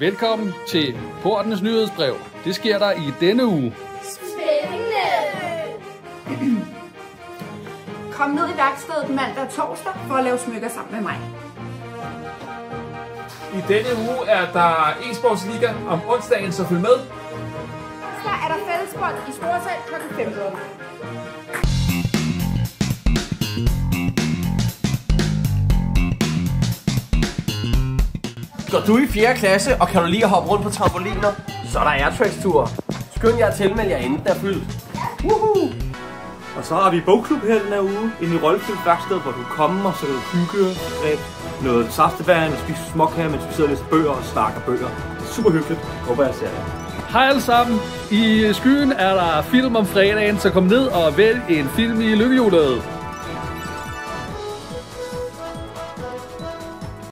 Velkommen til Portens nyhedsbrev. Det sker der i denne uge. Spændende! Kom ned i værkstedet mandag og torsdag for at lave smykker sammen med mig. I denne uge er der e-sportsliga om onsdagen, så følg med. Så er der fællesbold i Storsal kl. 15. Går du i 4. klasse, og kan du lide at hoppe rundt på trampoliner, så er der Airtracks-tur. Skynd jer at tilmelde jer, inden der er fyldt. Woohoo! Og så har vi bogklub her den her uge, inde i Rollefilmværkstedet, hvor du kommer, og så kan du hygge, drikke noget saftevand, spise småkager, mens vi sidder og læser bøger og snakker bøger. Det er super hyggeligt. Håber jeg ser jer. Hej alle sammen. I skyen er der film om fredagen, så kom ned og vælg en film i lykkehjulet.